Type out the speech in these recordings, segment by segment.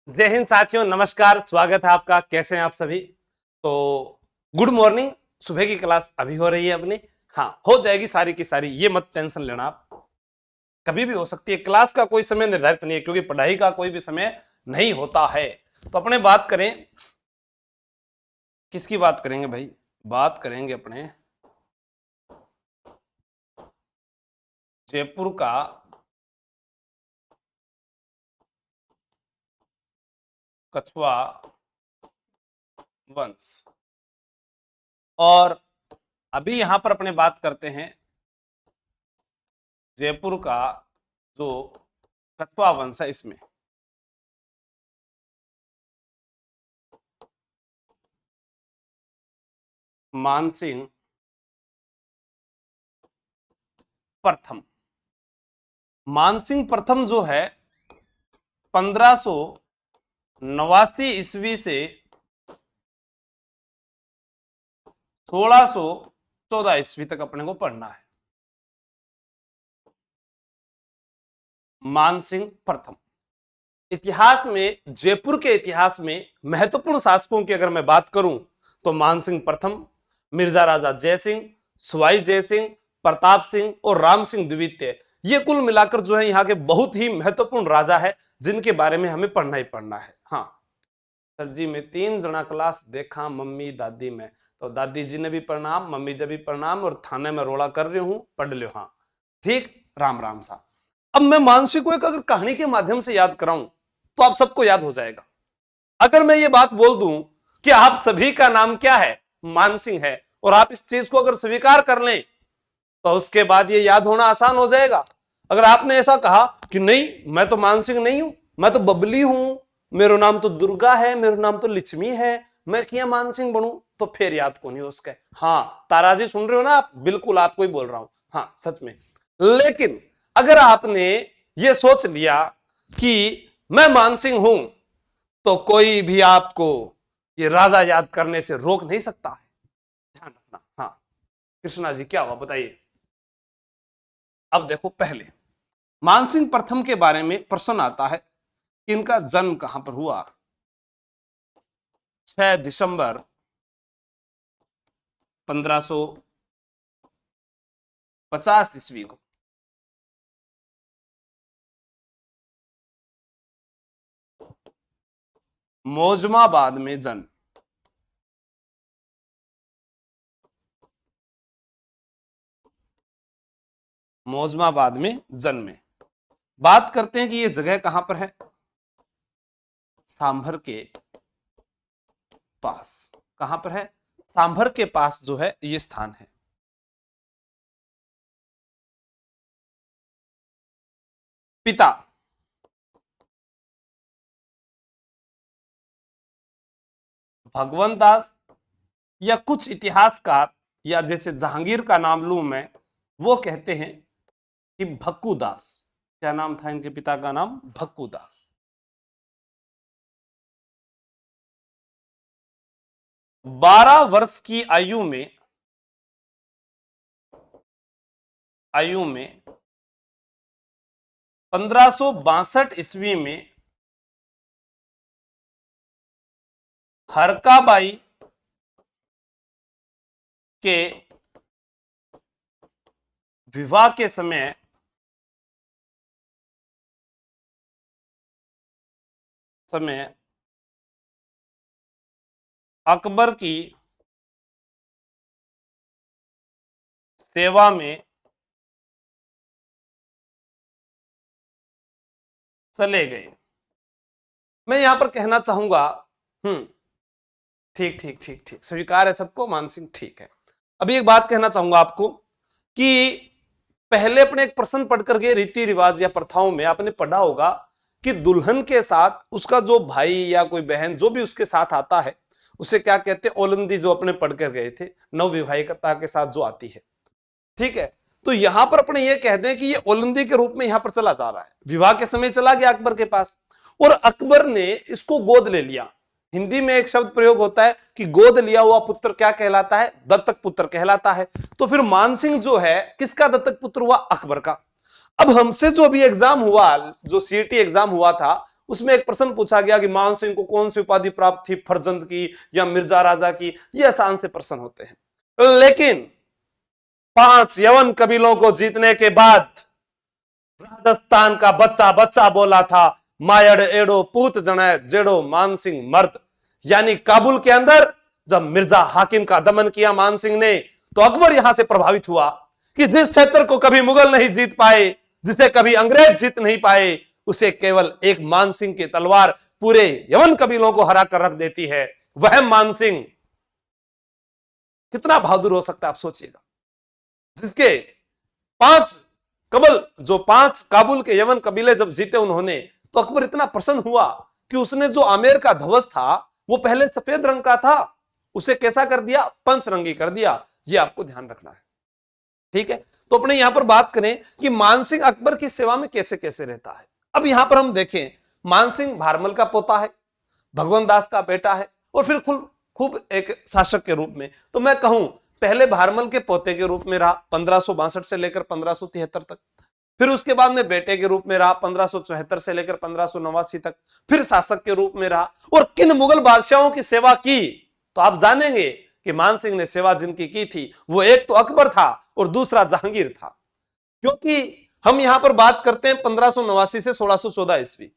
जय हिंद साथियों, नमस्कार। स्वागत है आपका। कैसे हैं आप सभी? तो गुड मॉर्निंग। सुबह की क्लास अभी हो रही है अपनी। हाँ, हो जाएगी सारी की सारी, ये मत टेंशन लेना आप। कभी भी हो सकती है, क्लास का कोई समय निर्धारित नहीं है, क्योंकि पढ़ाई का कोई भी समय नहीं होता है। तो अपने बात करें, किसकी बात करेंगे भाई? बात करेंगे अपने जयपुर का कछुआ वंश। और अभी यहां पर अपने बात करते हैं जयपुर का जो कछुआ वंश है, इसमें मानसिंह प्रथम। मानसिंह प्रथम जो है 1589 ईस्वी से 1614 ईस्वी तक अपने को पढ़ना है। मानसिंह प्रथम इतिहास में, जयपुर के इतिहास में महत्वपूर्ण शासकों की अगर मैं बात करूं तो मानसिंह प्रथम, मिर्जा राजा जयसिंह, सवाई जयसिंह, प्रताप सिंह और राम सिंह द्वितीय, ये कुल मिलाकर जो है यहाँ के बहुत ही महत्वपूर्ण राजा है, जिनके बारे में हमें पढ़ना ही पढ़ना है। हाँ सर जी, मैं 3 जना क्लास देखा, मम्मी दादी में। तो दादी जी ने भी प्रणाम, मम्मी जी भी प्रणाम, और थाने में रोड़ा कर रही हूं, पढ़ लो। हाँ ठीक, राम राम सा। अब मैं मानसी को एक अगर कहानी के माध्यम से याद कराऊं तो आप सबको याद हो जाएगा। अगर मैं ये बात बोल दूं कि आप सभी का नाम क्या है, मानसिंह है, और आप इस चीज को अगर स्वीकार कर लें तो उसके बाद ये याद होना आसान हो जाएगा। अगर आपने ऐसा कहा कि नहीं, मैं तो मानसिंह नहीं हूं, मैं तो बबली हूं, मेरा नाम तो दुर्गा है, मेरा नाम तो लक्ष्मी है, मैं क्या मानसिंह बनूं, तो फिर याद कौन है उसके। हाँ ताराजी सुन रहे हो ना आप? बिल्कुल आपको ही बोल रहा हूं, हाँ सच में। लेकिन अगर आपने ये सोच लिया कि मैं मानसिंह हूं, तो कोई भी आपको ये राजा याद करने से रोक नहीं सकता है। ध्यान रखना। हाँ कृष्णा जी, क्या हुआ बताइए? अब देखो, पहले मानसिंह प्रथम के बारे में प्रश्न आता है कि इनका जन्म कहां पर हुआ। 6 दिसंबर 1550 ईस्वी को मौजमाबाद में जन्म। मौजमाबाद में जन्मे। बात करते हैं कि यह जगह कहां पर है। सांभर के पास। कहां पर है? सांभर के पास जो है यह स्थान है। पिता भगवंत दास, या कुछ इतिहासकार, या जैसे जहांगीर का नाम लूं मैं, वो कहते हैं कि भक्कू दास। क्या नाम था इनके पिता का? नाम भक्कू दास। 12 वर्ष की आयु में 1562 ईस्वी में हरकाबाई के विवाह के समय अकबर की सेवा में चले गए। मैं यहां पर कहना चाहूंगा, ठीक ठीक ठीक ठीक, स्वीकार है सबको, मानसिंह ठीक है। अभी एक बात कहना चाहूंगा आपको कि पहले अपने एक प्रश्न पढ़ करके रीति रिवाज या प्रथाओं में आपने पढ़ा होगा कि दुल्हन के साथ उसका जो भाई या कोई बहन जो भी उसके साथ आता है, उसे क्या कहते हैं? ओलंदी, जो अपने पढ़ कर गए थे, नवविवाहिता के साथ जो आती है। ठीक है, तो यहां पर अपने ये कह दें कि ये ओलंदी के रूप में यहां पर चला जा रहा है। विवाह के समय चला गया अकबर के पास, और अकबर ने इसको गोद ले लिया। हिंदी में एक शब्द प्रयोग होता है कि गोद लिया हुआ पुत्र क्या कहलाता है? दत्तक पुत्र कहलाता है। तो फिर मानसिंह जो है किसका दत्तक पुत्र हुआ? अकबर का। अब हमसे जो अभी एग्जाम हुआ, जो सीईटी एग्जाम हुआ था, उसमें एक प्रश्न पूछा गया कि मान सिंह को कौन सी उपाधि प्राप्त थी, फरजंद की या मिर्जा राजा की। ये आसान से प्रश्न होते हैं। लेकिन 5 यवन कबीलों को जीतने के बाद राजस्थान का बच्चा बच्चा बोला था, मायड़ एड़ो पूत जने जेड़ो मानसिंह मर्द। यानी काबुल के अंदर जब मिर्जा हाकिम का दमन किया मानसिंह ने, तो अकबर यहां से प्रभावित हुआ कि जिस क्षेत्र को कभी मुगल नहीं जीत पाए, जिसे कभी अंग्रेज जीत नहीं पाए, उसे केवल एक मानसिंह की तलवार पूरे यवन कबीलों को हरा कर रख देती है। वह मानसिंह कितना बहादुर हो सकता है आप सोचिएगा, जिसके 5 कबल जो 5 काबुल के यवन कबीले जब जीते उन्होंने, तो अकबर इतना प्रसन्न हुआ कि उसने जो आमेर का ध्वज था वो पहले सफेद रंग का था, उसे कैसा कर दिया, पंचरंगी कर दिया। ये आपको ध्यान रखना है, ठीक है। तो अपने यहां पर बात करें कि मानसिंह अकबर की सेवा में कैसे कैसे रहता है। अब यहां पर हम देखें, मानसिंह भारमल का पोता है, भगवंत दास का बेटा है, और फिर खूब खूब एक शासक के रूप में। तो मैं कहूं पहले भारमल के पोते के रूप में रहा 1562 से लेकर 1573 तक, फिर उसके बाद में बेटे के रूप में रहा 1574 से लेकर 1589 तक, फिर शासक के रूप में रहा। और किन मुगल बादशाहों की सेवा की, तो आप जानेंगे कि मानसिंह ने सेवा जिनकी की थी वो एक तो अकबर था और दूसरा जहांगीर था। क्योंकि हम यहां पर बात करते हैं 1589 से 1614 ईस्वी।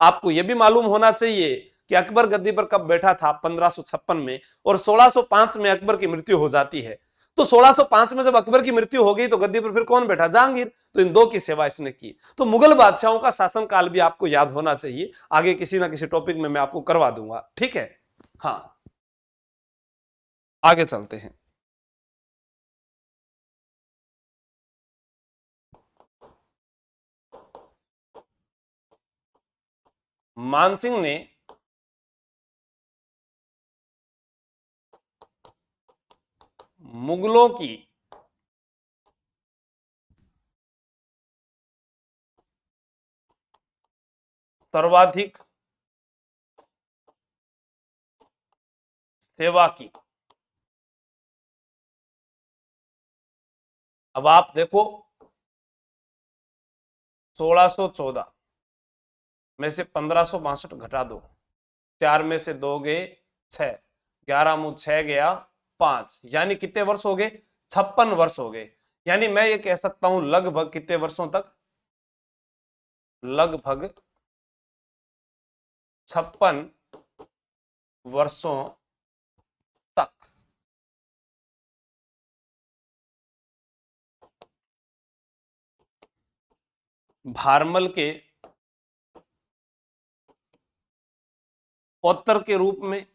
आपको यह भी मालूम होना चाहिए कि अकबर गद्दी पर कब बैठा था, 1556 में, और 1605 में अकबर की मृत्यु हो जाती है। तो 1605 में जब अकबर की मृत्यु हो गई तो गद्दी पर फिर कौन बैठा, जहांगीर। तो इन दो की सेवा इसने की। तो मुगल बादशाहों का शासनकाल भी आपको याद होना चाहिए, आगे किसी ना किसी टॉपिक में मैं आपको करवा दूंगा, ठीक है। हाँ, आगे चलते हैं। मानसिंह ने मुगलों की सर्वाधिक सेवा की। अब आप देखो 1614 में से 1562 घटा दो, 4 में से 2 गए 6, 11 मुंह 6 गया 5, यानी कितने वर्ष हो गए, 56 वर्ष हो गए। यानी मैं ये कह सकता हूं लगभग कितने वर्षों तक, लगभग 56 वर्षों तक भारमल के पौत्र के रूप में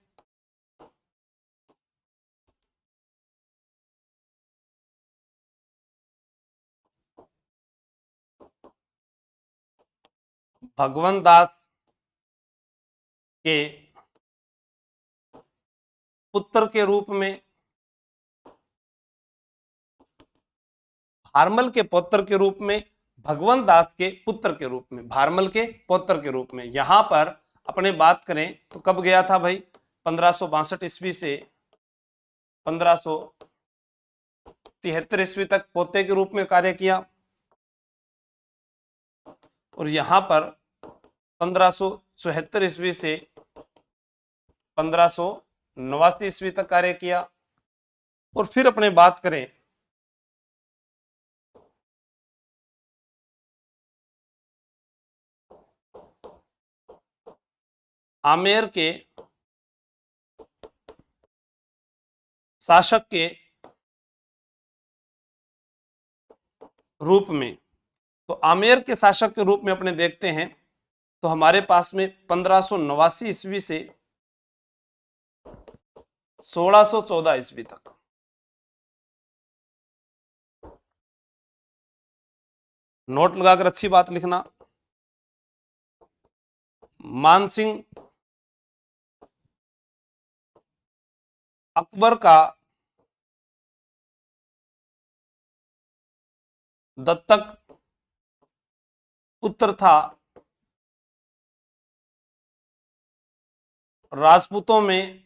भगवंत दास के पुत्र के रूप में, भारमल के पौत्र के रूप में, भगवंत दास के पुत्र के रूप में, भारमल के पौत्र के रूप में। यहां पर अपने बात करें तो कब गया था भाई, 1562 ईस्वी से 1573 ईस्वी तक पोते के रूप में कार्य किया। और यहां पर 1574 ईस्वी से 1589 ईस्वी तक कार्य किया। और फिर अपने बात करें आमेर के शासक के रूप में, तो आमेर के शासक के रूप में अपने देखते हैं तो हमारे पास में 1589 ईस्वी से 1614 ईस्वी तक नोट लगाकर अच्छी बात लिखना। मानसिंह अकबर का दत्तक पुत्र था। राजपूतों में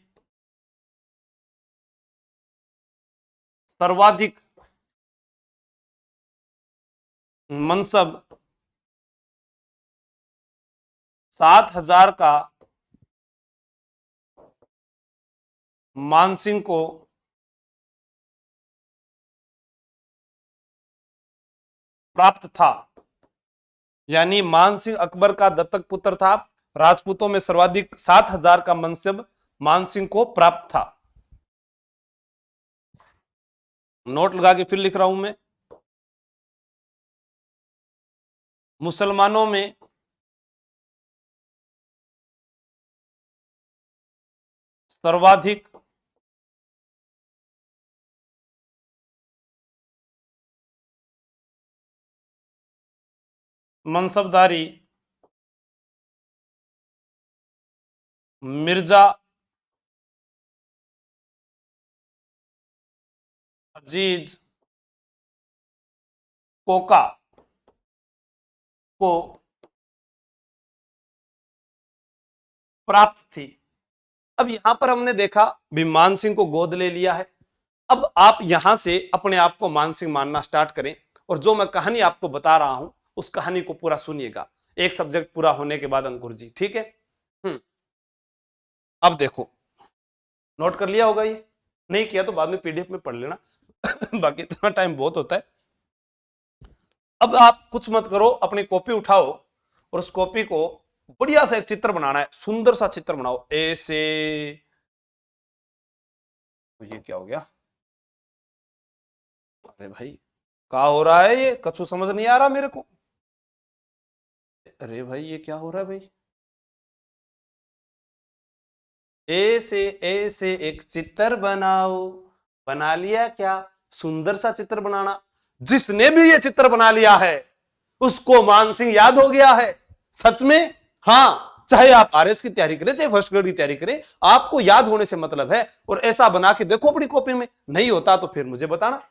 सर्वाधिक मनसब 7,000 का मानसिंह को प्राप्त था। यानी मानसिंह अकबर का दत्तक पुत्र था। राजपूतों में सर्वाधिक 7,000 का मनसब मानसिंह को प्राप्त था। नोट लगा के फिर लिख रहा हूं मैं। मुसलमानों में सर्वाधिक मनसबदारी मिर्जा अजीज कोका को प्राप्त थी। अब यहां पर हमने देखा भी मानसिंह को गोद ले लिया है। अब आप यहां से अपने आप को मानसिंह मानना स्टार्ट करें और जो मैं कहानी आपको बता रहा हूं उस कहानी को पूरा सुनिएगा, एक सब्जेक्ट पूरा होने के बाद अंकुर जी, ठीक है। अब देखो, नोट कर लिया होगा, ये नहीं किया तो बाद में पीडीएफ में पढ़ लेना बाकी इतना टाइम बहुत होता है। अब आप कुछ मत करो, अपनी कॉपी उठाओ और उस कॉपी को बढ़िया सा एक चित्र बनाना है, सुंदर सा चित्र बनाओ ऐसे। ये क्या हो गया? अरे भाई क्या हो रहा है? ये कछु समझ नहीं आ रहा मेरे को। अरे भाई ये क्या हो रहा है भाई? ऐसे ऐसे एक चित्र बनाओ। बना लिया क्या? सुंदर सा चित्र बनाना। जिसने भी ये चित्र बना लिया है उसको मानसिंह याद हो गया है। सच में? हाँ, चाहे आप आरएस की तैयारी करें चाहे फर्स्ट ग्रेड की तैयारी करें, आपको याद होने से मतलब है। और ऐसा बना के देखो अपनी कॉपी में, नहीं होता तो फिर मुझे बताना।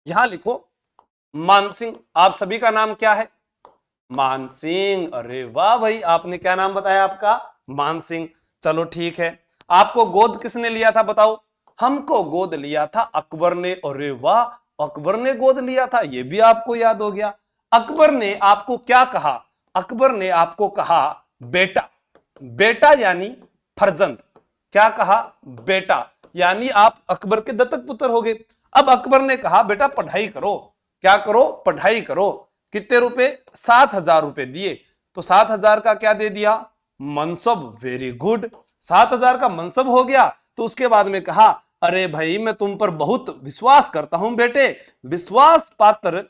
यहां लिखो मानसिंह। आप सभी का नाम क्या है? मानसिंह। अरे वाह भाई, आपने क्या नाम बताया आपका? मानसिंह। चलो ठीक है। आपको गोद किसने लिया था बताओ? हमको गोद लिया था अकबर ने। अरे वाह, अकबर ने गोद लिया था, ये भी आपको याद हो गया। अकबर ने आपको क्या कहा? अकबर ने आपको कहा बेटा। बेटा यानी फर्जंद। क्या कहा? बेटा। यानी आप अकबर के दत्तक पुत्र हो गए। अब अकबर ने कहा बेटा पढ़ाई करो। क्या करो? पढ़ाई करो। कितने रुपए? 7,000 रुपए दिए। तो 7,000 का क्या दे दिया? मनसब। वेरी गुड, 7,000 का मनसब हो गया। तो उसके बाद में कहा अरे भाई मैं तुम पर बहुत विश्वास करता हूं बेटे, विश्वास पात्र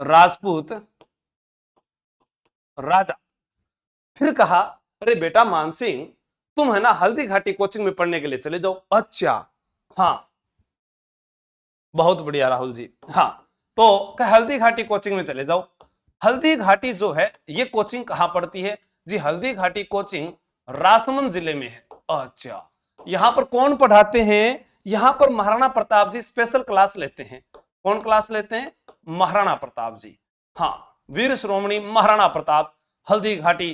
राजपूत राजा। फिर कहा अरे बेटा मानसिंह, तुम है ना हल्दी घाटी कोचिंग में पढ़ने के लिए चले जाओ। अच्छा, हाँ, बहुत बढ़िया राहुल जी। हाँ, तो हल्दी घाटी कोचिंग में चले जाओ। हल्दी घाटी जो है ये कोचिंग कहां पड़ती है जी? हल्दी घाटी कोचिंग राजसमंद जिले में है। अच्छा, यहां पर कौन पढ़ाते हैं? यहां पर महाराणा प्रताप जी स्पेशल क्लास लेते हैं। कौन क्लास लेते हैं? महाराणा प्रताप जी। हाँ, वीर श्रोमणी महाराणा प्रताप। हल्दी घाटी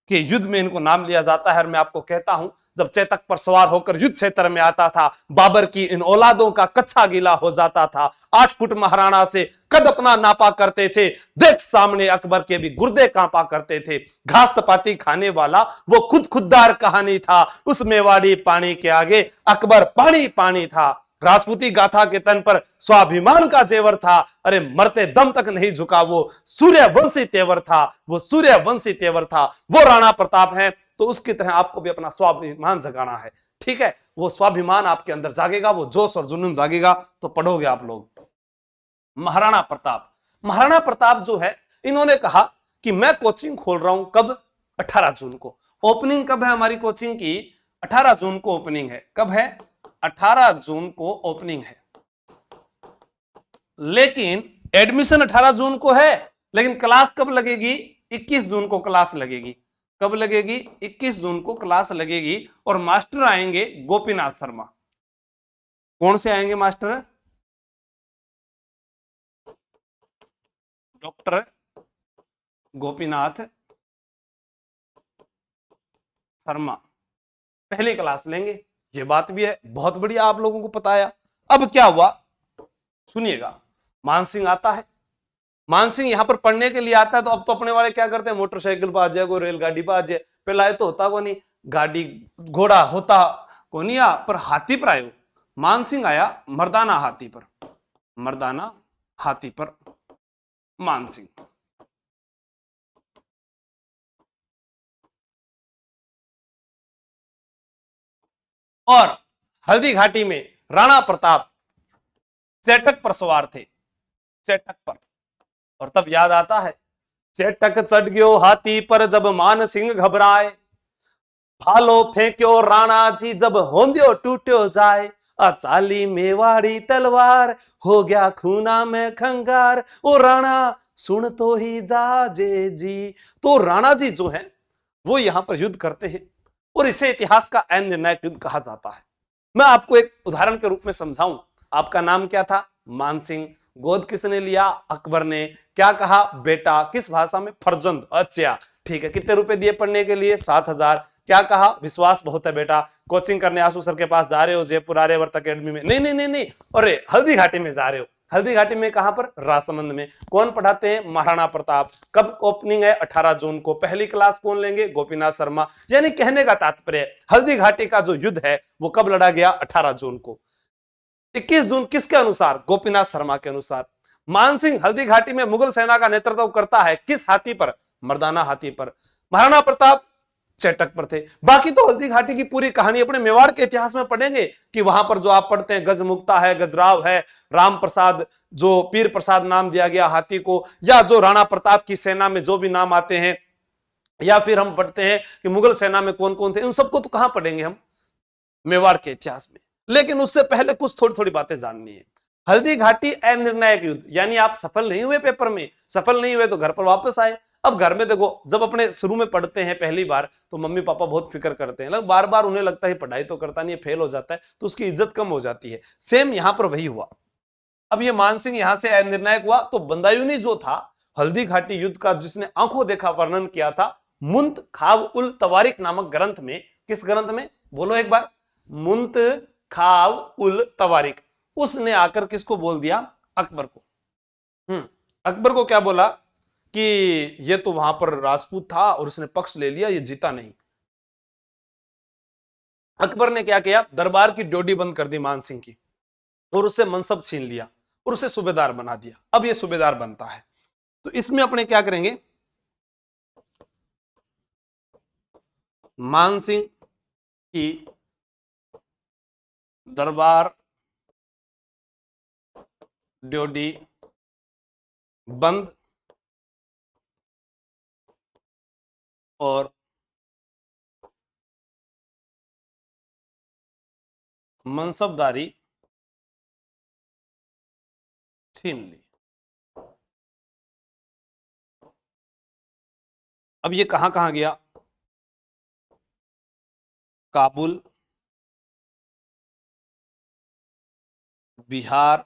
के युद्ध में इनको नाम लिया जाता है। और मैं आपको कहता हूं, जब चेतक पर सवार होकर युद्ध क्षेत्र में आता था, बाबर की इन औलादों का कच्चा गीला हो जाता था। 8 फुट महाराणा से कद अपना नापा करते थे। देख सामने अकबर के भी गुर्दे कांपा करते थे। घास चपाती खाने वाला वो खुद खुददार कहानी था। उस मेवाड़ी पानी के आगे अकबर पानी पानी था। राजपूती गाथा के तन पर स्वाभिमान का जेवर था। अरे मरते दम तक नहीं झुका, वो सूर्यवंशी तेवर था। वो सूर्यवंशी तेवर था, वो राणा प्रताप है। तो उसकी तरह आपको भी अपना स्वाभिमान जगाना है, ठीक है। वो स्वाभिमान आपके अंदर जागेगा, वो जोश और जुनून जागेगा तो पढ़ोगे आप लोग। महाराणा प्रताप। महाराणा प्रताप जो है, इन्होंने कहा कि मैं कोचिंग खोल रहा हूं। कब? 18 जून को। ओपनिंग कब है हमारी कोचिंग की? 18 जून को ओपनिंग है। कब है? 18 जून को ओपनिंग है। लेकिन एडमिशन 18 जून को है, लेकिन क्लास कब लगेगी? 21 जून को क्लास लगेगी। कब लगेगी? 21 जून को क्लास लगेगी। और मास्टर आएंगे गोपीनाथ शर्मा। कौन से आएंगे मास्टर? डॉक्टर गोपीनाथ शर्मा पहली क्लास लेंगे। ये बात भी है, बहुत बढ़िया आप लोगों को पता है। अब क्या हुआ सुनिएगा। मानसिंह आता है, मानसिंह यहां पर पढ़ने के लिए आता है, तो अब तो अपने वाले क्या करते हैं, मोटरसाइकिल पर आ जाए, कोई रेलगाड़ी पर आ जाए। पहला तो होता को नहीं, गाड़ी घोड़ा होता को नहीं आ, पर हाथी पर आयो। मानसिंह आया मर्दाना हाथी पर, मर्दाना हाथी पर मानसिंह। और हल्दी घाटी में राणा प्रताप चेटक पर सवार थे, चेटक पर। और तब याद आता है, चेटक चढ़ गयो हाथी पर जब मान सिंह घबराए, भालो फेंक्यो राणा जी जब होंद्यो टूट्यो जाए, अचाली मेवाड़ी तलवार हो गया खूना में खंगार, ओ राणा सुन तो ही जाजे जी। तो राणा जी जो है वो यहां पर युद्ध करते हैं, और इसे इतिहास का ऐन निर्णायक युद्ध कहा जाता है। मैं आपको एक उदाहरण के रूप में समझाऊं। आपका नाम क्या था, मानसिंह। गोद किसने लिया, अकबर ने। क्या कहा, बेटा। किस भाषा में, फर्जंद। अच्छा ठीक है, कितने रुपए दिए पढ़ने के लिए, 7,000। क्या कहा, विश्वास बहुत है बेटा, कोचिंग करने आंसू सर के पास जा रहे हो, जयपुर आर्यवर्त अकेडमी में। नहीं नहीं नहीं नहीं, अरे हल्दी घाटी में जा रहे हो। हल्दी घाटी में कहां पर, राजसमंद में। कौन पढ़ाते हैं, महाराणा प्रताप। कब ओपनिंग है, 18 जून को। पहली क्लास कौन लेंगे, गोपीनाथ शर्मा। यानी कहने का तात्पर्य, हल्दी घाटी का जो युद्ध है वो कब लड़ा गया, 18 जून को। 21 जून किसके अनुसार, गोपीनाथ शर्मा के अनुसार। मानसिंह हल्दी घाटी में मुगल सेना का नेतृत्व करता है, किस हाथी पर, मर्दाना हाथी पर। महाराणा प्रताप चेटक पर थे। बाकी तो हल्दी घाटी की पूरी कहानी अपने मेवाड़ के इतिहास में पढ़ेंगे, कि वहां पर जो आप पढ़ते हैं, गजमुक्ता है, गजराव है, राम प्रसाद, जो पीर प्रसाद नाम दिया गया हाथी को, या जो राणा प्रताप की सेना में जो भी नाम आते हैं, या फिर हम पढ़ते हैं कि मुगल सेना में कौन कौन थे, उन सबको तो कहां पढ़ेंगे हम, मेवाड़ के इतिहास में। लेकिन उससे पहले कुछ थोड़ी थोड़ी बातें जाननी है। हल्दी घाटी अनिर्णायक युद्ध, यानी आप सफल नहीं हुए पेपर में, सफल नहीं हुए तो घर पर वापस आए। अब घर में देखो, जब अपने शुरू में पढ़ते हैं पहली बार, तो मम्मी पापा बहुत फिक्र करते हैं, बार बार उन्हें लगता है पढ़ाई तो करता नहीं है, फेल हो जाता है, तो उसकी इज्जत कम हो जाती है। सेम यहां पर वही हुआ। अब ये मानसिंह यहां से अनिर्णायक हुआ, तो बंदायूनी जो था हल्दी घाटी युद्ध का, जिसने आंखों देखा वर्णन किया था, मुंत खाब उल तवारिक नामक ग्रंथ में। किस ग्रंथ में, बोलो एक बार, मुंत खाब उल तवारिक। उसने आकर किसको बोल दिया, अकबर को। अकबर को क्या बोला कि ये तो वहां पर राजपूत था और उसने पक्ष ले लिया, ये जीता नहीं। अकबर ने क्या किया, दरबार की ड्योढ़ी बंद कर दी मानसिंह की, और उससे मनसब छीन लिया, और उसे सूबेदार बना दिया। अब ये सूबेदार बनता है, तो इसमें अपने क्या करेंगे, मानसिंह की दरबार ड्योढ़ी बंद और मनसबदारी छीन ली। अब ये कहां कहां गया, काबुल, बिहार,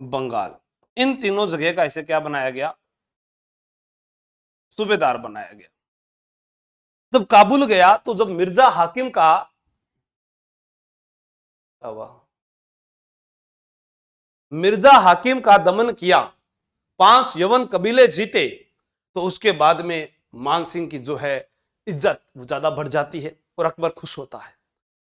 बंगाल, इन तीनों जगह का इसे क्या बनाया गया, सूबेदार बनाया गया। जब काबुल गया, तो जब मिर्जा हाकिम का मिर्जा हाकिम का दमन किया, 5 यवन कबीले जीते, तो उसके बाद में मानसिंह की जो है इज्जत वो ज्यादा बढ़ जाती है, और अकबर खुश होता है।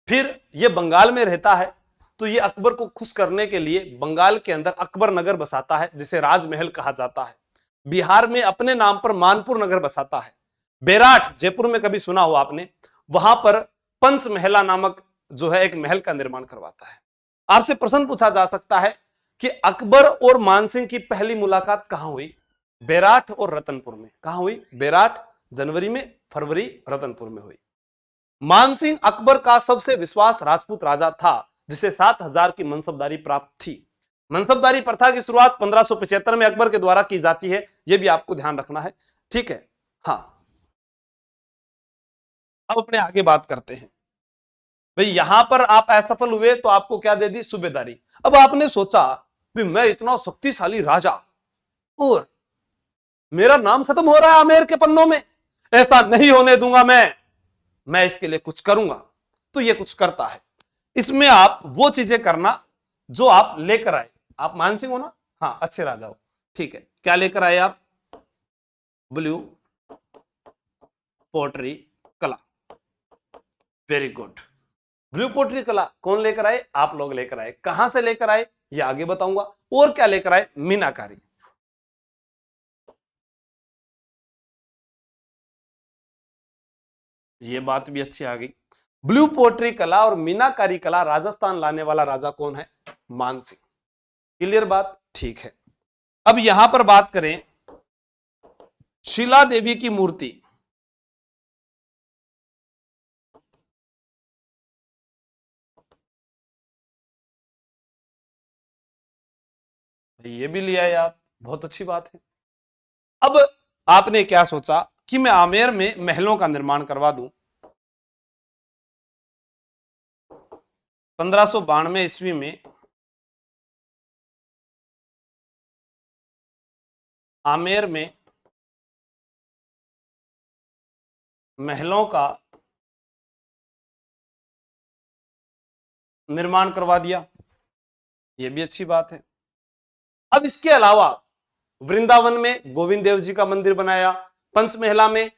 फिर ये बंगाल में रहता है, तो ये अकबर को खुश करने के लिए बंगाल के अंदर अकबर नगर बसाता है, जिसे राजमहल कहा जाता है। बिहार में अपने नाम पर मानपुर नगर बसाता है। बेराठ, जयपुर में कभी सुना हो आपने, वहां पर पंचमहला नामक जो है एक महल का निर्माण करवाता है। आपसे प्रश्न पूछा जा सकता है कि अकबर और मानसिंह की पहली मुलाकात कहां हुई, बेराठ और रतनपुर में। कहां हुई, बेराठ जनवरी में, फरवरी रतनपुर में हुई। मानसिंह अकबर का सबसे विश्वास राजपूत राजा था, जिसे 7,000 की मनसबदारी प्राप्त थी। मनसबदारी प्रथा की शुरुआत 1575 में अकबर के द्वारा की जाती है, यह भी आपको ध्यान रखना है, ठीक है। हाँ, अब अपने आगे बात करते हैं। भाई यहां पर आप असफल हुए तो आपको क्या दे दी, सूबेदारी। अब आपने सोचा भी मैं इतना शक्तिशाली राजा, और मेरा नाम खत्म हो रहा है आमेर के पन्नों में, ऐसा नहीं होने दूंगा मैं इसके लिए कुछ करूंगा। तो ये कुछ करता है। इसमें आप वो चीजें करना जो आप लेकर आए। आप मानसिंह हो ना? हाँ, अच्छे राजा हो। ठीक है, क्या लेकर आए आप? ब्लू पोट्री कला। Very good. ब्लू पोट्री कला कौन लेकर आए? आप लोग लेकर आए। कहां से लेकर आए ये आगे बताऊंगा। और क्या लेकर आए? मीनाकारी। ये बात भी अच्छी आ गई। ब्लू पोट्री कला और मीनाकारी कला राजस्थान लाने वाला राजा कौन है? मानसिंह। क्लियर बात? ठीक है। अब यहां पर बात करें शिला देवी की मूर्ति। ये भी लिया है आप, बहुत अच्छी बात है। अब आपने क्या सोचा कि मैं आमेर में महलों का निर्माण करवा दूं। 1592 ईस्वी में आमेर में महलों का निर्माण करवा दिया। यह भी अच्छी बात है। अब इसके अलावा वृंदावन में गोविंद देव जी का मंदिर बनाया, पंचमहला में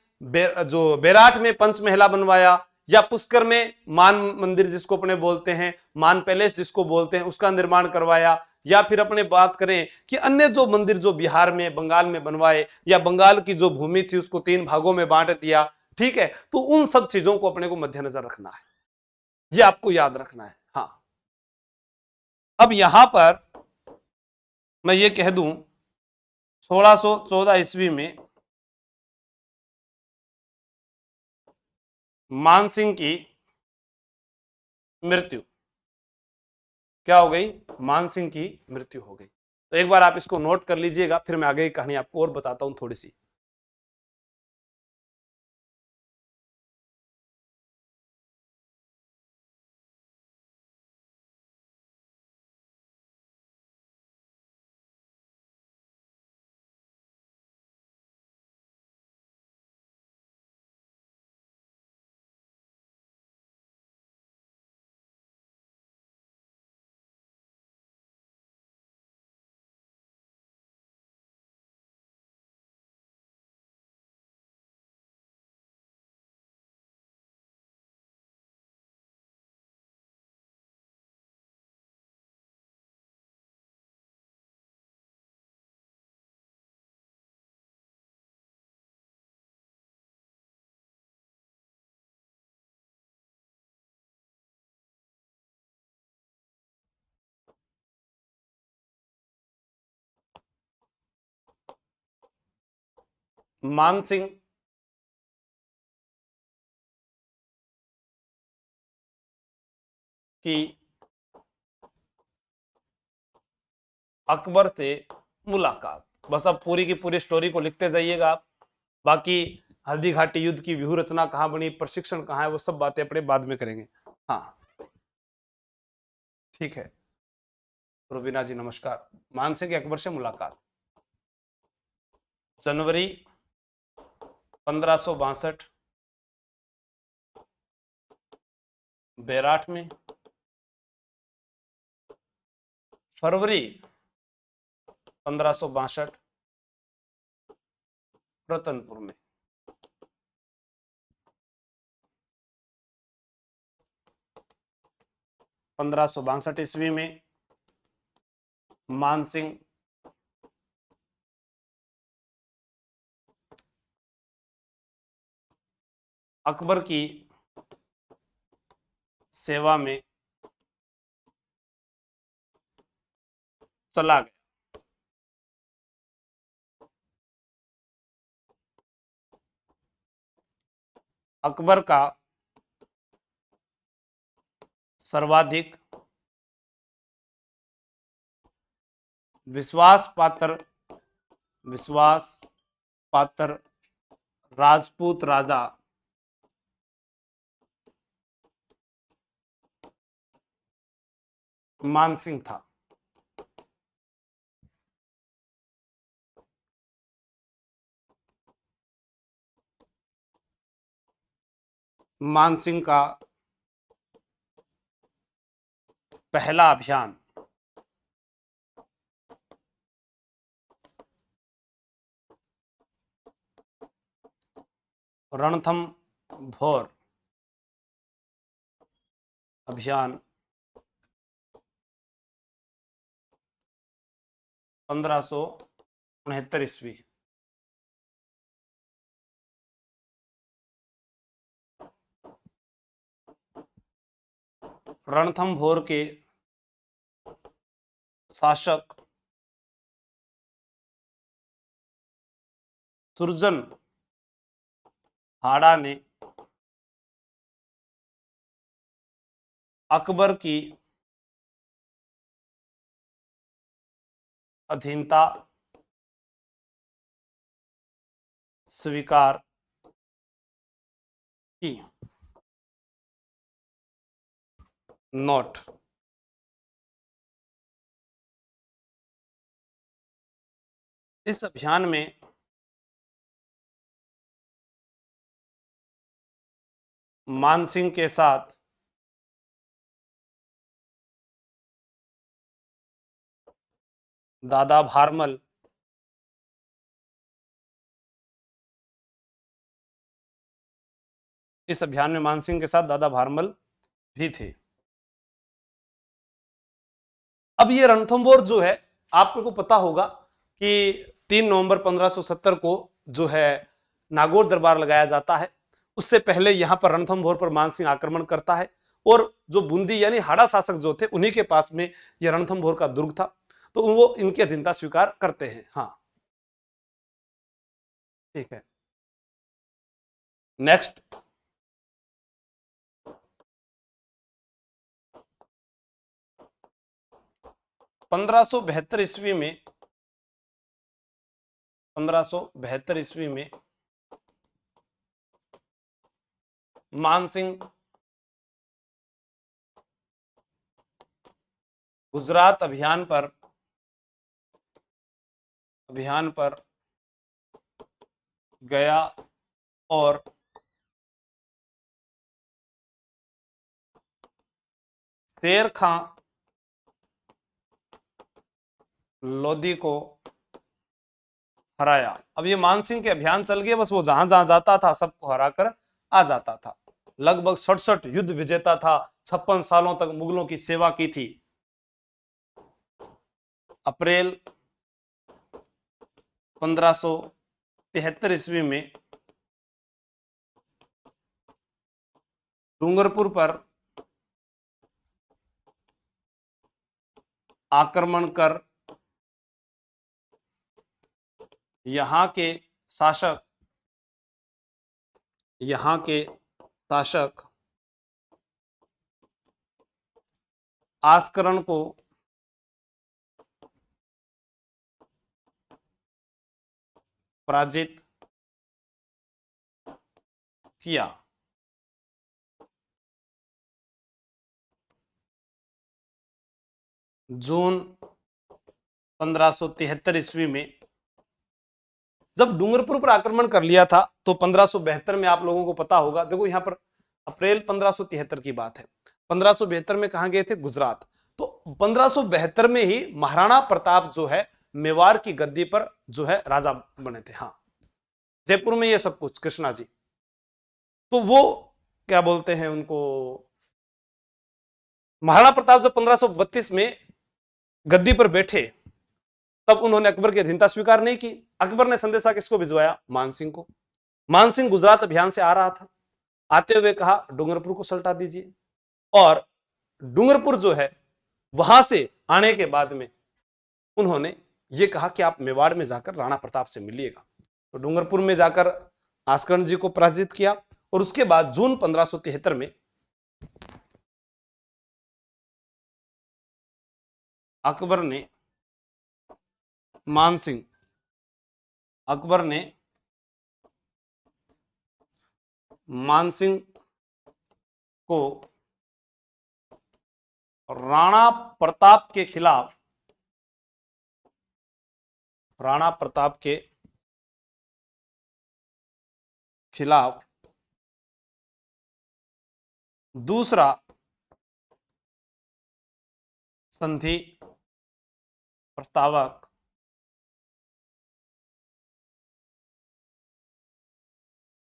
जो बेराठ में पंचमहला बनवाया, या पुष्कर में मान मंदिर जिसको अपने बोलते हैं, मान पैलेस जिसको बोलते हैं, उसका निर्माण करवाया। या फिर अपने बात करें कि अन्य जो मंदिर जो बिहार में बंगाल में बनवाए, या बंगाल की जो भूमि थी उसको 3 भागों में बांट दिया। ठीक है, तो उन सब चीजों को अपने को मद्देनजर रखना है, ये आपको याद रखना है। हाँ, अब यहां पर मैं ये कह दूं 1614 ईस्वी में मानसिंह की मृत्यु क्या हो गई? मानसिंह की मृत्यु हो गई। तो एक बार आप इसको नोट कर लीजिएगा, फिर मैं आगे की कहानी आपको और बताता हूं थोड़ी सी। मानसिंह की अकबर से मुलाकात। बस अब पूरी की पूरी स्टोरी को लिखते जाइएगा आप। बाकी हल्दी घाटी युद्ध की व्यूह रचना कहां बनी, प्रशिक्षण कहां है, वो सब बातें अपने बाद में करेंगे। हाँ, ठीक है। रुबीना जी नमस्कार। मानसिंह की अकबर से मुलाकात जनवरी 1562 बेराठ में, फरवरी 1562 रतनपुर में। 1562 ईस्वी में मानसिंह अकबर की सेवा में चला गया। अकबर का सर्वाधिक विश्वास पात्र राजपूत राजा मानसिंह था। मानसिंह का पहला अभियान रणथंभौर अभियान 1569 ईस्वी। रणथंभौर के शासक सुरजन हाड़ा ने अकबर की अधीनता स्वीकार की। नोट, इस अभियान में मानसिंह के साथ दादा भारमल, इस अभियान में मानसिंह के साथ दादा भारमल भी थे। अब ये रणथंभौर जो है, आपको पता होगा कि 3 नवंबर 1570 को जो है नागौर दरबार लगाया जाता है। उससे पहले यहां पर रणथंभौर पर मानसिंह आक्रमण करता है और जो बूंदी यानी हाड़ा शासक जो थे उन्हीं के पास में यह रणथंभौर का दुर्ग था, तो वो इनकी अधीनता स्वीकार करते हैं। हाँ, ठीक है। नेक्स्ट, 1572 ईस्वी में 1572 ईस्वी में मानसिंह गुजरात अभियान पर गया और शेर खां लोधी को हराया। अब ये मानसिंह के अभियान चल गए, बस वो जहां जहां जाता था सबको हराकर आ जाता था। लगभग 67 युद्ध विजेता था, 56 सालों तक मुगलों की सेवा की थी। अप्रैल 1573 ईस्वी में डूंगरपुर पर आक्रमण कर यहां के शासक आस्करण को पराजित किया। जून 1573 ईस्वी में जब डूंगरपुर पर आक्रमण कर लिया था, तो 1572 में आप लोगों को पता होगा, देखो यहां पर अप्रैल 1573 की बात है, 1572 में कहां गए थे? गुजरात। तो 1572 में ही महाराणा प्रताप जो है मेवाड़ की गद्दी पर जो है राजा बने थे। हाँ, जयपुर में ये सब कुछ कृष्णा जी, तो वो क्या बोलते हैं उनको, महाराणा प्रताप जब 1532 में गद्दी पर बैठे तब उन्होंने अकबर की अधीनता स्वीकार नहीं की। अकबर ने संदेशा किसको भिजवाया? मानसिंह को। मानसिंह गुजरात अभियान से आ रहा था, आते हुए कहा डूंगरपुर को सल्टा दीजिए, और डूंगरपुर जो है वहां से आने के बाद में उन्होंने ये कहा कि आप मेवाड़ में जाकर राणा प्रताप से मिलिएगा। तो डूंगरपुर में जाकर आस्करण जी को पराजित किया, और उसके बाद जून 1573 में अकबर ने मानसिंह को राणा प्रताप के खिलाफ दूसरा संधि प्रस्तावक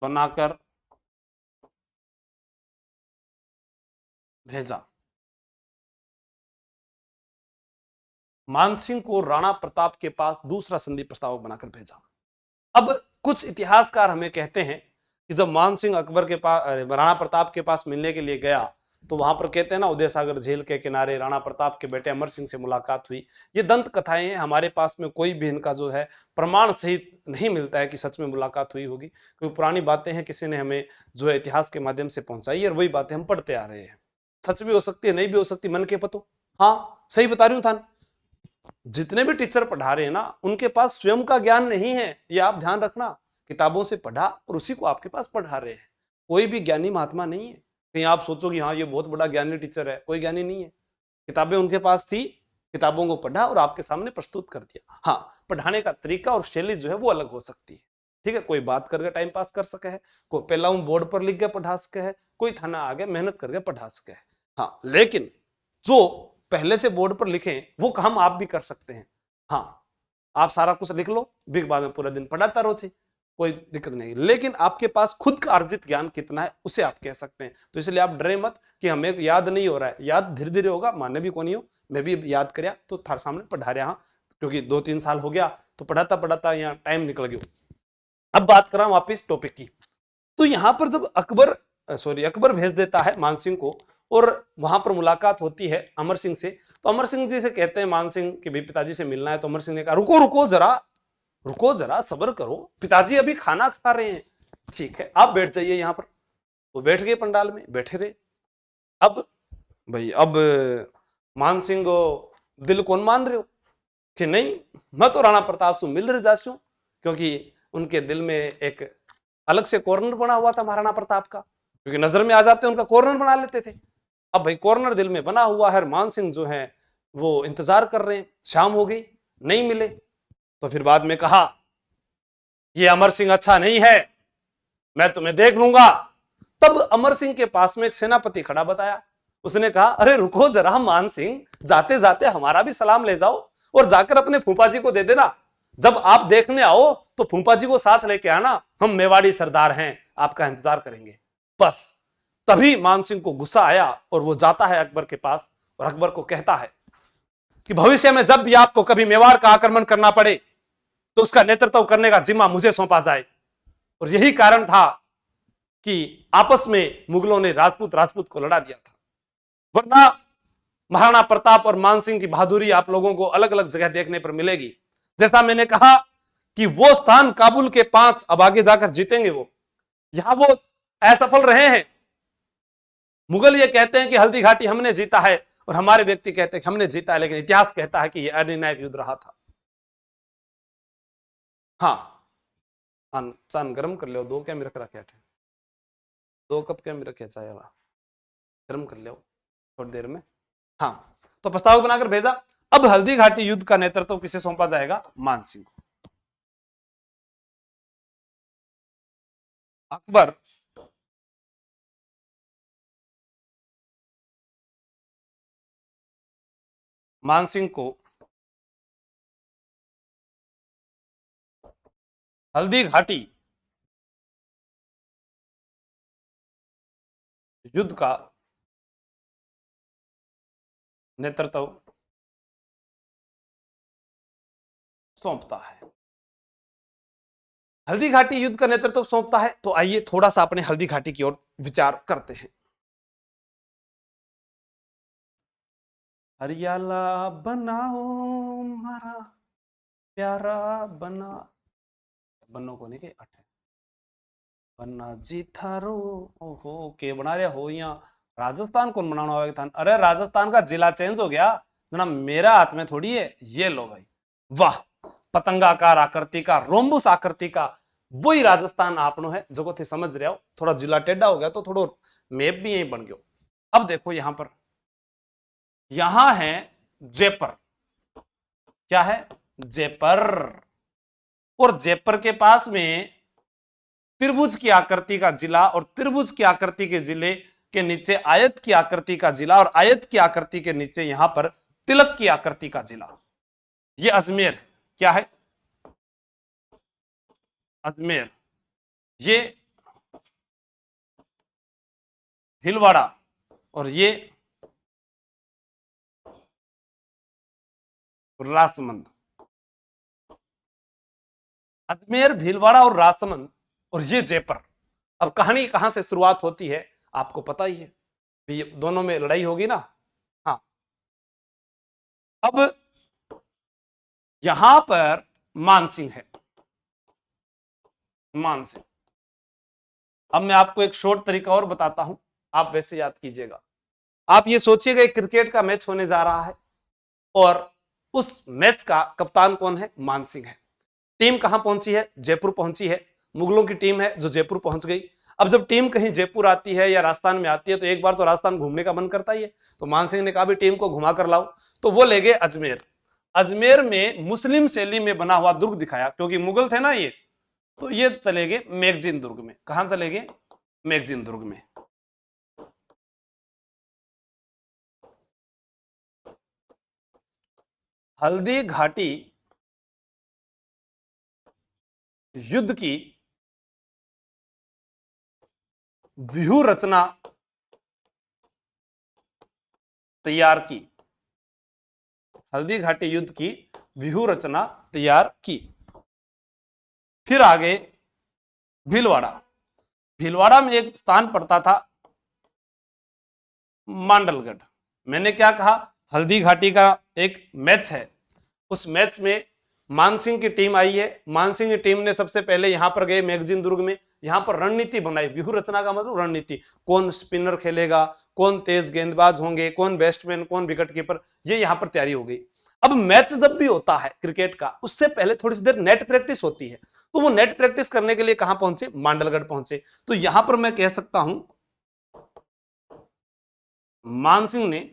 बनाकर भेजा। मानसिंह को राणा प्रताप के पास दूसरा संधि प्रस्तावक बनाकर भेजा। अब कुछ इतिहासकार हमें कहते हैं कि जब मानसिंह अकबर के पास राणा प्रताप के पास मिलने के लिए गया तो वहां पर कहते हैं ना, उदय सागर झील के किनारे राणा प्रताप के बेटे अमर सिंह से मुलाकात हुई। ये दंत कथाएं हैं, हमारे पास में कोई भी इनका जो है प्रमाण सहित नहीं मिलता है कि सच में मुलाकात हुई होगी, क्योंकि पुरानी बातें हैं, किसी ने हमें जो है इतिहास के माध्यम से पहुंचाई और वही बातें हम पढ़ते आ रहे हैं। सच भी हो सकती है, नहीं भी हो सकती, मन के पतो। हाँ, सही बता रही हूँ थान। जितने भी टीचर पढ़ा रहे हैं ना, उनके पास स्वयं का ज्ञान नहीं है, ये आप ध्यान रखना। किताबों से पढ़ा और उसी को आपके पास पढ़ा रहे हैं। कोई भी ज्ञानी महात्मा नहीं है कहीं आप सोचो कि हाँ ये बहुत बड़ा ज्ञानी टीचर है, कोई ज्ञानी नहीं है। किताबें उनके पास थी, किताबों को पढ़ा और आपके सामने प्रस्तुत कर दिया। हाँ, पढ़ाने का तरीका और शैली जो है वो अलग हो सकती है, ठीक है। कोई बात करके टाइम पास कर सके है, कोई पहला बोर्ड पर लिख के पढ़ा सके है, कोई थाना आगे मेहनत करके पढ़ा सके है। हाँ, लेकिन जो पहले से बोर्ड पर लिखे वो काम आप भी कर सकते हैं। हाँ, आप सारा कुछ लिख लो, बिग बाद में पूरा दिन पढ़ाता रहो, कोई दिक्कत नहीं। लेकिन आपके पास खुद का अर्जित ज्ञान कितना है उसे आप कह सकते हैं। तो इसलिए आप डरे मत कि हमें याद नहीं हो रहा है, याद धीरे धीरे होगा, माने भी कौन ही हो, मैं भी याद कर तो थारे सामने पढ़ा रहा हाँ, क्योंकि 2-3 साल हो गया तो पढ़ाता पढ़ाता यहाँ टाइम निकल गया। अब बात कर रहा हूं वापिस टॉपिक की। तो यहां पर जब अकबर भेज देता है मानसिंह को और वहां पर मुलाकात होती है अमर सिंह से, तो अमर सिंह जी से कहते हैं मानसिंह कि भाई पिताजी से मिलना है। तो अमर सिंह ने कहा रुको रुको जरा सब्र करो, पिताजी अभी खाना खा रहे हैं। ठीक है, आप बैठ जाइए यहाँ पर। वो बैठ गए, पंडाल में बैठे रहे। अब मान सिंह दिल कौन मान रहे हो कि नहीं, मैं तो राणा प्रताप से मिल रहे जासी हूं, क्योंकि उनके दिल में एक अलग से कॉर्नर बना हुआ था महाराणा प्रताप का, क्योंकि नजर में आ जाते उनका कॉर्नर बना लेते थे। अब भाई कॉर्नर दिल में बना हुआ है, मान सिंह जो है वो इंतजार कर रहे हैं, शाम हो गई नहीं मिले। तो फिर बाद में कहा ये अमर सिंह अच्छा नहीं है, मैं तुम्हें देख लूंगा। तब अमर सिंह के पास में एक सेनापति खड़ा बताया, उसने कहा अरे रुको जरा मान सिंह, जाते जाते हमारा भी सलाम ले जाओ और जाकर अपने फूफा जी को दे देना। जब आप देखने आओ तो फूफा जी को साथ लेके आना, हम मेवाड़ी सरदार हैं, आपका इंतजार करेंगे। बस तभी मान सिंह को गुस्सा आया और वो जाता है अकबर के पास और अकबर को कहता है कि भविष्य में जब भी आपको कभी मेवाड़ का आक्रमण करना पड़े तो उसका नेतृत्व करने का जिम्मा मुझे सौंपा जाए। और यही कारण था कि आपस में मुगलों ने राजपूत को लड़ा दिया था, वरना महाराणा प्रताप और मानसिंह की बहादुरी आप लोगों को अलग अलग जगह देखने पर मिलेगी। जैसा मैंने कहा कि वो स्थान काबुल के 5 अब आगे जाकर जीतेंगे, वो यहां वो असफल रहे हैं। मुगल ये कहते हैं कि हल्दी घाटी हमने जीता है और हमारे व्यक्ति कहते हैं कि हमने जीता है, लेकिन इतिहास कहता है कि यह अनिर्णायक युद्ध रहा था। हाँ, चान गर्म कर लो, 2 क्या मेरे रखा है, 2 कप क्या मेरे रखे चाय वाला, गर्म कर लो थोड़ी देर में। हाँ, तो प्रस्ताव बनाकर भेजा। अब हल्दी घाटी युद्ध का नेतृत्व किसे सौंपा जाएगा, मानसिंह को। अकबर मानसिंह को हल्दी घाटी युद्ध का नेतृत्व सौंपता है। हल्दी घाटी युद्ध का नेतृत्व सौंपता है, तो आइए थोड़ा सा अपने हल्दी घाटी की ओर विचार करते हैं। हरियाला बनाओ मारा प्यारा बना, बनो को नहीं के अठे बन्ना जी थारो, ओहो के बना रहे हो यहाँ। राजस्थान कौन बनाना होगा था? अरे राजस्थान का जिला चेंज हो गया जना, मेरा हाथ में थोड़ी है। ये लो भाई, वाह, पतंगाकार आकृति का, रोम्बुस आकृति का वही राजस्थान आपनो है, जो थे समझ रहे हो। थोड़ा जिला टेढ़ा हो गया तो थोड़ा मैप भी यही बन गया। अब देखो यहां पर, यहां है जयपुर, क्या है जयपुर, और जयपुर के पास में त्रिभुज की आकृति का जिला और त्रिभुज की आकृति के जिले के नीचे आयत की आकृति का जिला और आयत की आकृति के नीचे यहां पर तिलक की आकृति का जिला। ये अजमेर है, क्या है अजमेर, ये भीलवाड़ा और ये राजसमंद। अजमेर, भीलवाड़ा और राजसमंद और ये जयपुर। अब कहानी कहां से शुरुआत होती है आपको पता ही है, ये दोनों में लड़ाई होगी ना। हाँ, अब यहां पर मानसिंह है, मानसिंह। अब मैं आपको एक शॉर्ट तरीका और बताता हूं, आप वैसे याद कीजिएगा। आप ये सोचिएगा एक क्रिकेट का मैच होने जा रहा है और उस मैच का कप्तान कौन है? मानसिंह है। टीम कहां पहुंची है? जयपुर पहुंची है। मुगलों की टीम है जो जयपुर पहुंच गई। अब जब टीम कहीं जयपुर आती है या राजस्थान में आती है तो एक बार तो राजस्थान घूमने का मन करता ही है। तो मानसिंह ने कहा भी टीम को घुमा कर लाओ, तो वो ले गए अजमेर। अजमेर में मुस्लिम शैली में बना हुआ दुर्ग दिखाया, क्योंकि मुगल थे ना ये, तो ये चले गए मैगजीन दुर्ग में। कहां चले गए? मैगजीन दुर्ग में। हल्दी घाटी युद्ध की व्यूह रचना तैयार की। हल्दी घाटी युद्ध की व्यूह रचना तैयार की। फिर आगे भीलवाड़ा। भीलवाड़ा में एक स्थान पड़ता था मांडलगढ़। मैंने क्या कहा? हल्दी घाटी का एक मैच है, उस मैच में मानसिंह की टीम आई है। मानसिंह की टीम ने सबसे पहले यहां पर गए मैगजीन दुर्ग में, यहां पर रणनीति बनाई। व्यूह रचना का मतलब रणनीति, कौन स्पिनर खेलेगा, कौन तेज गेंदबाज होंगे, कौन बैट्समैन, कौन विकेट कीपर, ये यहां पर तैयारी हो गई। अब मैच जब भी होता है क्रिकेट का, उससे पहले थोड़ी सी देर नेट प्रैक्टिस होती है, तो वो नेट प्रैक्टिस करने के लिए कहां पहुंचे? मांडलगढ़ पहुंचे। तो यहां पर मैं कह सकता हूं मानसिंह ने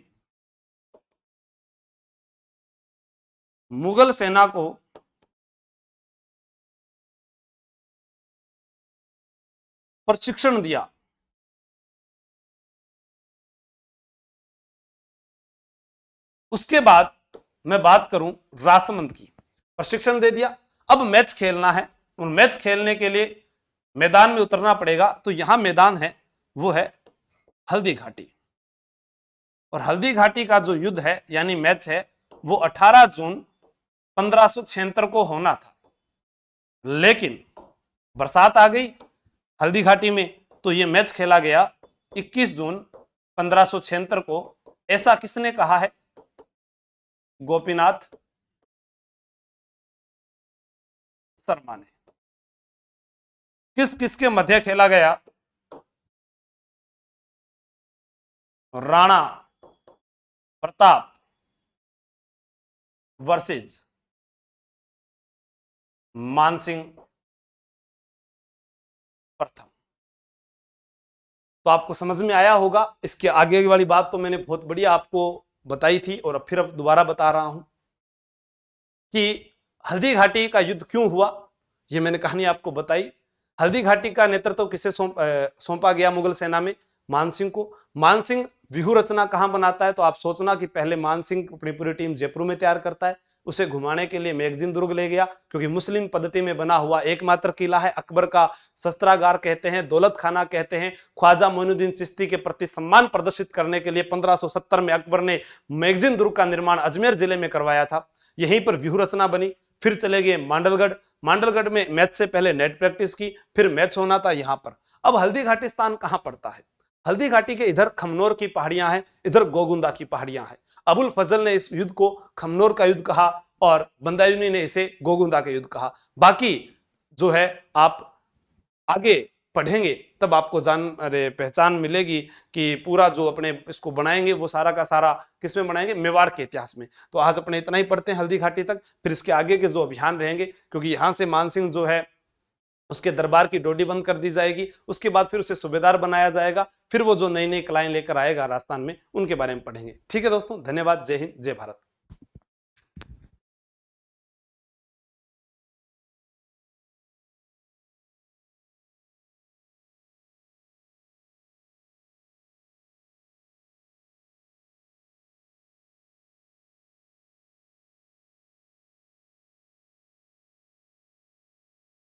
मुगल सेना को प्रशिक्षण दिया। उसके बाद मैं बात करूं राजसमंद की, प्रशिक्षण दे दिया। अब मैच खेलना है, और मैच खेलने के लिए मैदान में उतरना पड़ेगा। तो यहां मैदान है वो है हल्दी घाटी, और हल्दी घाटी का जो युद्ध है यानी मैच है वो 18 जून 1576 को होना था, लेकिन बरसात आ गई हल्दी घाटी में, तो ये मैच खेला गया 21 जून 1576 को। ऐसा किसने कहा है? गोपीनाथ शर्मा ने। किस किसके मध्य खेला गया? राणा प्रताप वर्सेस मानसिंह प्रथम। तो आपको समझ में आया होगा। इसके आगे वाली बात तो मैंने बहुत बढ़िया आपको बताई थी, और अब फिर अब दोबारा बता रहा हूं कि हल्दी घाटी का युद्ध क्यों हुआ, ये मैंने कहानी आपको बताई। हल्दी घाटी का नेतृत्व किसे सौंपा गया मुगल सेना में? मानसिंह को। मानसिंह व्यूह रचना कहां बनाता है? तो आप सोचना कि पहले मानसिंह अपनी पूरी टीम जयपुर में तैयार करता है, उसे घुमाने के लिए मैगजीन दुर्ग ले गया, क्योंकि मुस्लिम पद्धति में बना हुआ एकमात्र किला है। अकबर का शस्त्रागार कहते हैं, दौलत खाना कहते हैं। ख्वाजा मोइनुद्दीन चिश्ती के प्रति सम्मान प्रदर्शित करने के लिए 1570 में अकबर ने मैगजीन दुर्ग का निर्माण अजमेर जिले में करवाया था। यहीं पर व्यूह रचना बनी। फिर चले गए मांडलगढ़। मांडलगढ़ में मैच से पहले नेट प्रैक्टिस की, फिर मैच होना था यहां पर। अब हल्दी घाटी स्थान कहां पड़ता है? हल्दी घाटी के इधर खमनोर की पहाड़ियां हैं, इधर गोगुंदा की पहाड़ियां हैं। अबुल फजल ने इस युद्ध को खमनोर का युद्ध कहा और बंदायूनी ने इसे गोगुंदा का युद्ध कहा। बाकी जो है आप आगे पढ़ेंगे तब आपको पहचान मिलेगी कि पूरा जो अपने इसको बनाएंगे वो सारा का सारा किसमें बनाएंगे? मेवाड़ के इतिहास में। तो आज अपने इतना ही पढ़ते हैं हल्दी घाटी तक, फिर इसके आगे के जो अभियान रहेंगे, क्योंकि यहां से मानसिंह जो है उसके दरबार की डोडी बंद कर दी जाएगी, उसके बाद फिर उसे सूबेदार बनाया जाएगा, फिर वो जो नई नई कलाएं लेकर आएगा राजस्थान में, उनके बारे में पढ़ेंगे। ठीक है दोस्तों, धन्यवाद। जय हिंद, जय भारत।